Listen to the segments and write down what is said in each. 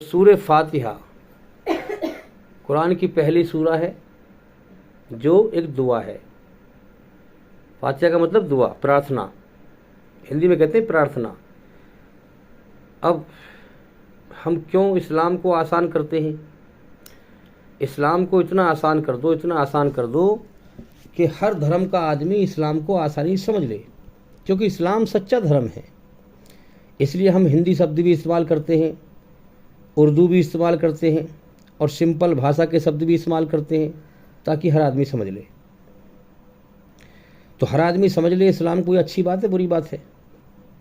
سورہ فاتحہ قرآن کی پہلی سورہ ہے جو ایک دعا ہے۔ فاتحہ کا مطلب دعا، پرارتھنا، ہندی میں کہتے ہیں پرارتھنا۔ اب ہم کیوں اسلام کو آسان کرتے ہیں؟ اسلام کو اتنا آسان کر دو، اتنا آسان کر دو کہ ہر دھرم کا آدمی اسلام کو آسانی سے سمجھ لے، کیونکہ اسلام سچا دھرم ہے۔ اس لیے ہم ہندی شبد بھی استعمال کرتے ہیں، اردو بھی استعمال کرتے ہیں، اور سمپل بھاشا کے شبد بھی استعمال کرتے ہیں تاکہ ہر آدمی سمجھ لے۔ تو ہر آدمی سمجھ لے اسلام کوئی اچھی بات ہے، بری بات ہے؟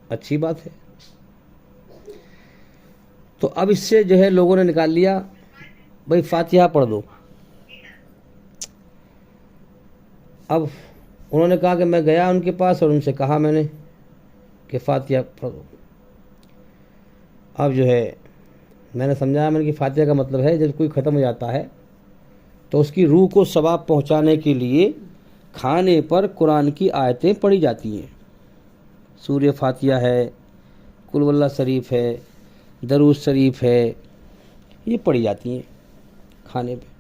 اچھی بات ہے۔ تو اب اس سے جو ہے لوگوں نے نکال لیا بھائی فاتحہ پڑھ دو۔ اب انہوں نے کہا کہ میں گیا ان کے پاس اور ان سے کہا میں نے کہ فاتحہ پڑھ دو۔ اب جو ہے میں نے سمجھایا، میں نے کہ فاتحہ کا مطلب ہے جب کوئی ختم ہو جاتا ہے تو اس کی روح کو ثواب پہنچانے کے لیے کھانے پر قرآن کی آیتیں پڑھی جاتی ہیں۔ سورہ فاتحہ ہے، قل ہو اللہ شریف ہے، درود شریف ہے، یہ پڑھی جاتی ہیں کھانے پہ۔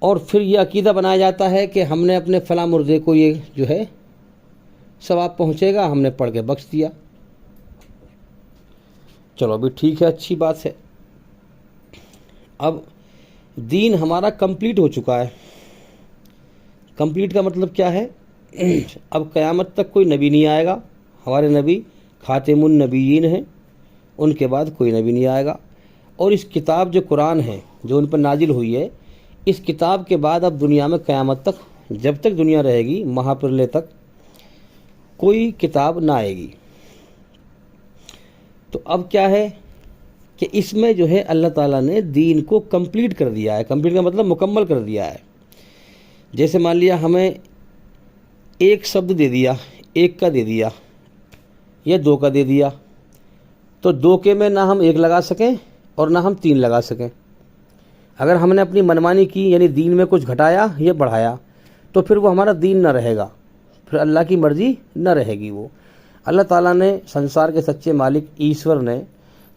اور پھر یہ عقیدہ بنایا جاتا ہے کہ ہم نے اپنے فلاں مردے کو یہ جو ہے ثواب پہنچے گا، ہم نے پڑھ کے بخش دیا۔ چلو ابھی ٹھیک ہے، اچھی بات ہے۔ اب دین ہمارا کمپلیٹ ہو چکا ہے۔ کمپلیٹ کا مطلب کیا ہے؟ اب قیامت تک کوئی نبی نہیں آئے گا، ہمارے نبی خاتم النبیین ہیں، ان کے بعد کوئی نبی نہیں آئے گا۔ اور اس کتاب جو قرآن ہے جو ان پر نازل ہوئی ہے، اس کتاب کے بعد اب دنیا میں قیامت تک، جب تک دنیا رہے گی، مہاپرلے تک کوئی کتاب نہ آئے گی۔ تو اب کیا ہے کہ اس میں جو ہے اللہ تعالیٰ نے دین کو کمپلیٹ کر دیا ہے۔ کمپلیٹ کا مطلب مکمل کر دیا ہے۔ جیسے مان لیا ہمیں ایک شبد دے دیا، ایک کا دے دیا یا دو کا دے دیا، تو دو کے میں نہ ہم ایک لگا سکیں اور نہ ہم تین لگا سکیں۔ اگر ہم نے اپنی منمانی کی، یعنی دین میں کچھ گھٹایا یا بڑھایا، تو پھر وہ ہمارا دین نہ رہے گا، پھر اللہ کی مرضی نہ رہے گی۔ وہ اللہ تعالیٰ نے، سنسار کے سچے مالک ایشور نے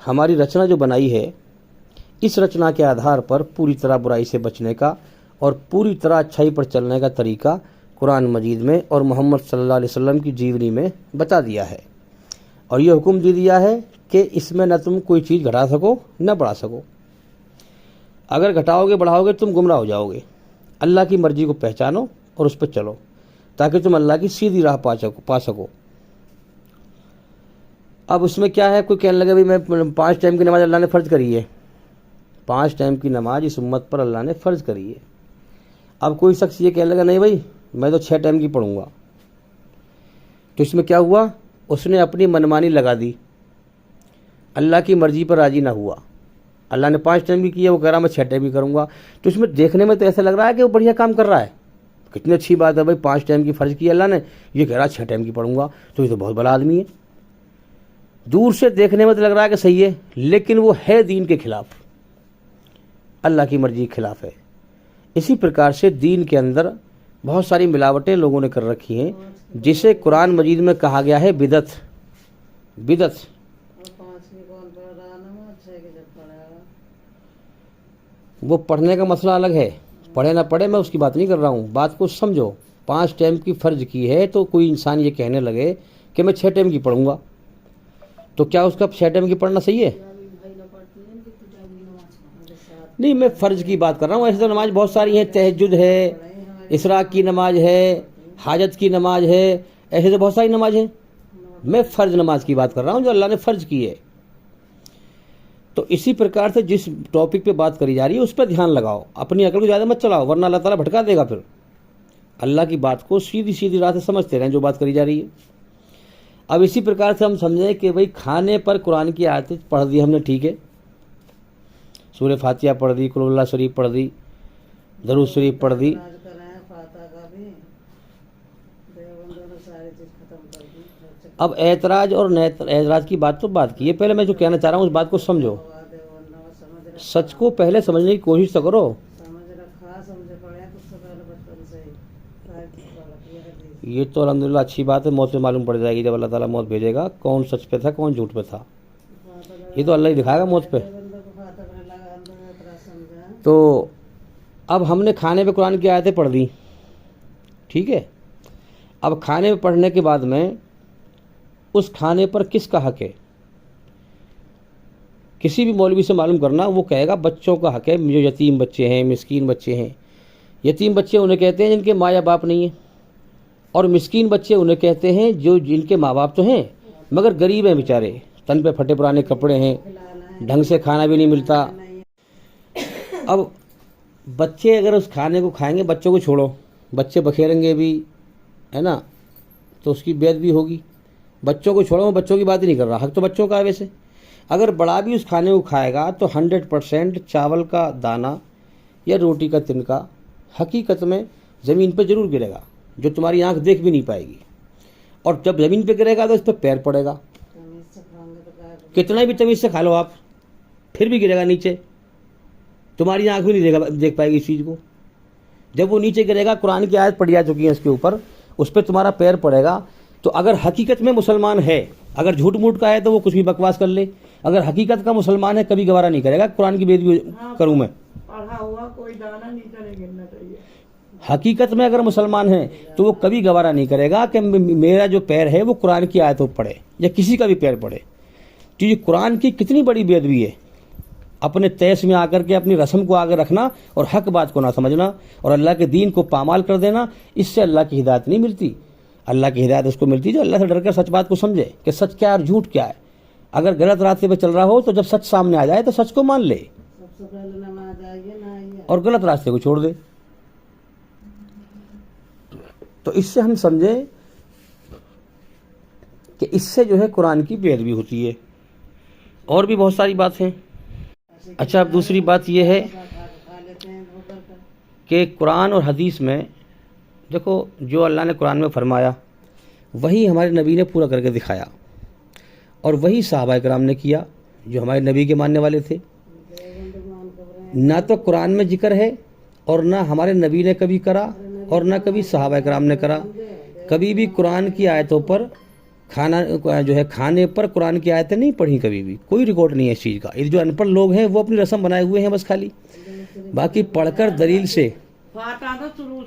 ہماری رچنا جو بنائی ہے، اس رچنا کے آدھار پر پوری طرح برائی سے بچنے کا اور پوری طرح اچھائی پر چلنے کا طریقہ قرآن مجید میں اور محمد صلی اللہ علیہ وسلم کی جیونی میں بتا دیا ہے۔ اور یہ حکم دے دیا ہے کہ اس میں نہ تم کوئی چیز گھٹا سکو نہ بڑھا سکو۔ اگر گھٹاؤ گے بڑھاؤ گے تم گمراہ ہو جاؤ گے۔ اللہ کی مرضی کو پہچانو اور اس پہ چلو تاکہ تم اللہ کی سیدھی راہ پا سکو۔ اب اس میں کیا ہے، کوئی کہنے لگا بھی میں 5 ٹائم کی نماز اللہ نے فرض کری ہے، 5 ٹائم کی نماز اس امت پر اللہ نے فرض کری ہے۔ اب کوئی شخص یہ کہنے لگا نہیں بھائی میں تو 6 ٹائم کی پڑھوں گا، تو اس میں کیا ہوا، اس نے اپنی منمانی لگا دی، اللہ کی مرضی پر راضی نہ ہوا۔ اللہ نے 5 ٹائم کی کیا، وہ کہہ رہا میں 6 ٹائم کی کروں گا، تو اس میں دیکھنے میں تو ایسا لگ رہا ہے کہ وہ بڑھیا کام کر رہا ہے، کتنی اچھی بات ہے بھائی، 5 ٹائم کی فرض کی اللہ نے، یہ کہہ رہا 6 ٹائم کی پڑھوں گا، تو یہ تو بہت بڑا آدمی ہے۔ دور سے دیکھنے میں تو لگ رہا ہے کہ صحیح ہے، لیکن وہ ہے دین کے خلاف، اللہ کی مرضی کے خلاف ہے۔ اسی پرکار سے دین کے اندر بہت ساری ملاوٹیں لوگوں نے کر رکھی ہیں، جسے قرآن مجید میں کہا گیا ہے بدعت۔ بدعت وہ پڑھنے کا مسئلہ الگ ہے، پڑھے نہ پڑھے میں اس کی بات نہیں کر رہا ہوں، بات کو سمجھو۔ 5 ٹائم کی فرض کی ہے تو کوئی انسان یہ کہنے لگے کہ میں 6 ٹائم کی پڑھوں گا، تو کیا اس کا 6 ٹائم کی پڑھنا صحیح ہے؟ نہیں، میں فرض کی بات کر رہا ہوں، ایسے تو نماز بہت ساری ہیں، تہجد ہے، اشراق کی نماز ہے، حاجت کی نماز ہے، ایسے تو بہت ساری نماز ہیں۔ میں فرض نماز کی بات کر رہا ہوں جو اللہ نے فرض کی ہے۔ تو اسی پرکار سے جس ٹاپک پہ بات کری جا رہی ہے اس پہ دھیان لگاؤ، اپنی عقل کو زیادہ مت چلاؤ ورنہ اللہ تعالیٰ بھٹکا دے گا۔ پھر اللہ کی بات کو سیدھی راہ سے سمجھتے رہیں جو بات کری جا رہی ہے۔ اب اسی پرکار سے ہم سمجھیں کہ بھئی کھانے پر قرآن کی آیتیں پڑھ دی ہم نے، ٹھیک ہے، سورہ فاتحہ پڑھ دی، قل اللہ شریف پڑھ دی، درود شریف پڑھ دی۔ اب اعتراض اور اعتراض کی بات تو بات کی ہے، پہلے میں جو کہنا چاہ رہا ہوں اس بات کو سمجھو، سچ کو پہلے سمجھنے کی کوشش تو کرو۔ یہ تو الحمدللہ اچھی بات ہے، موت پہ معلوم پڑ جائے گی جب اللہ تعالیٰ موت بھیجے گا کون سچ پہ تھا کون جھوٹ پہ تھا۔ یہ تو اللہ ہی دکھائے گا موت پہ. تو اب ہم نے کھانے پہ قرآن کی آیتیں پڑھ دی، ٹھیک ہے. اب کھانے پہ پڑھنے کے بعد میں اس کھانے پر کس کا حق ہے؟ کسی بھی مولوی سے معلوم کرنا، وہ کہے گا بچوں کا حق ہے، جو یتیم بچے ہیں، مسکین بچے ہیں. یتیم بچے انہیں کہتے ہیں جن کے ماں یا باپ نہیں ہیں، اور مسکین بچے انہیں کہتے ہیں جن کے ماں باپ تو ہیں مگر غریب ہیں بیچارے، تن پہ پھٹے پرانے کپڑے ہیں، ڈھنگ سے کھانا بھی نہیں ملتا. اب بچے اگر اس کھانے کو کھائیں گے، بچوں کو چھوڑو، بچے بکھیریں گے بھی، ہے نا، تو اس کی بے ادبی ہوگی. بچوں کو چھوڑو، میں بچوں کی بات ہی نہیں کر رہا، حق تو بچوں کا ہے. ویسے اگر بڑا بھی اس کھانے کو کھائے گا تو 100% چاول کا دانہ یا روٹی کا تنکا حقیقت میں زمین پہ ضرور گرے گا، جو تمہاری آنکھ دیکھ بھی نہیں پائے گی. اور جب زمین پہ گرے گا تو اس پہ پیر پڑے گا. کتنا بھی تمیز سے کھا لو آپ، پھر بھی گرے گا نیچے، تمہاری آنکھ بھی نہیں دیکھ پائے گی اس چیز کو. جب وہ نیچے گرے گا، قرآن کی آیت پڑھی جا چکی ہے اس کے اوپر، اس پہ تمہارا پیر پڑے گا. تو اگر حقیقت میں مسلمان ہے، اگر جھوٹ موٹ کا ہے تو وہ کچھ بھی بکواس کر لے، اگر حقیقت کا مسلمان ہے کبھی گوارا نہیں کرے گا قرآن کی بے ادبی کروں میں. پڑھا ہوا کوئی دانا نیچے نہیں گرنا چاہیے. حقیقت میں اگر مسلمان ہے تو وہ کبھی گوارا نہیں کرے گا کہ میرا جو پیر ہے وہ قرآن کی آیتوں پڑھے یا کسی کا بھی پیر پڑھے. تو یہ قرآن کی کتنی بڑی بے ادبی ہے، اپنے تیس میں آ کر کے اپنی رسم کو آگے رکھنا اور حق بات کو نہ سمجھنا اور اللہ کے دین کو پامال کر دینا. اس سے اللہ کی ہدایت نہیں ملتی. اللہ کی ہدایت اس کو ملتی جو اللہ سے ڈر کر سچ بات کو سمجھے کہ سچ کیا اور جھوٹ کیا ہے. اگر غلط راستے پہ چل رہا ہو تو جب سچ سامنے آ جائے تو سچ کو مان لے اور غلط راستے کو چھوڑ دے. تو اس سے ہم سمجھیں کہ اس سے جو ہے قرآن کی بے ادبی ہوتی ہے. اور بھی بہت ساری بات ہیں. اچھا، اب دوسری بات یہ ہے کہ قرآن اور حدیث میں دیکھو، جو اللہ نے قرآن میں فرمایا وہی ہمارے نبی نے پورا کر کے دکھایا، اور وہی صحابہ کرام نے کیا جو ہمارے نبی کے ماننے والے تھے. نہ تو قرآن میں ذکر ہے اور نہ ہمارے نبی نے کبھی کرا اور نہ کبھی صحابہ کرام نے کرا. کبھی بھی قرآن کی آیتوں پر کھانے پر قرآن کی آیتیں نہیں پڑھی، کبھی بھی کوئی ریکارڈ نہیں ہے اس چیز کا. یہ جو ان پڑھ لوگ ہیں وہ اپنی رسم بنائے ہوئے ہیں بس خالی، باقی پڑھ کر دلیل سے فاتحہ تو شروع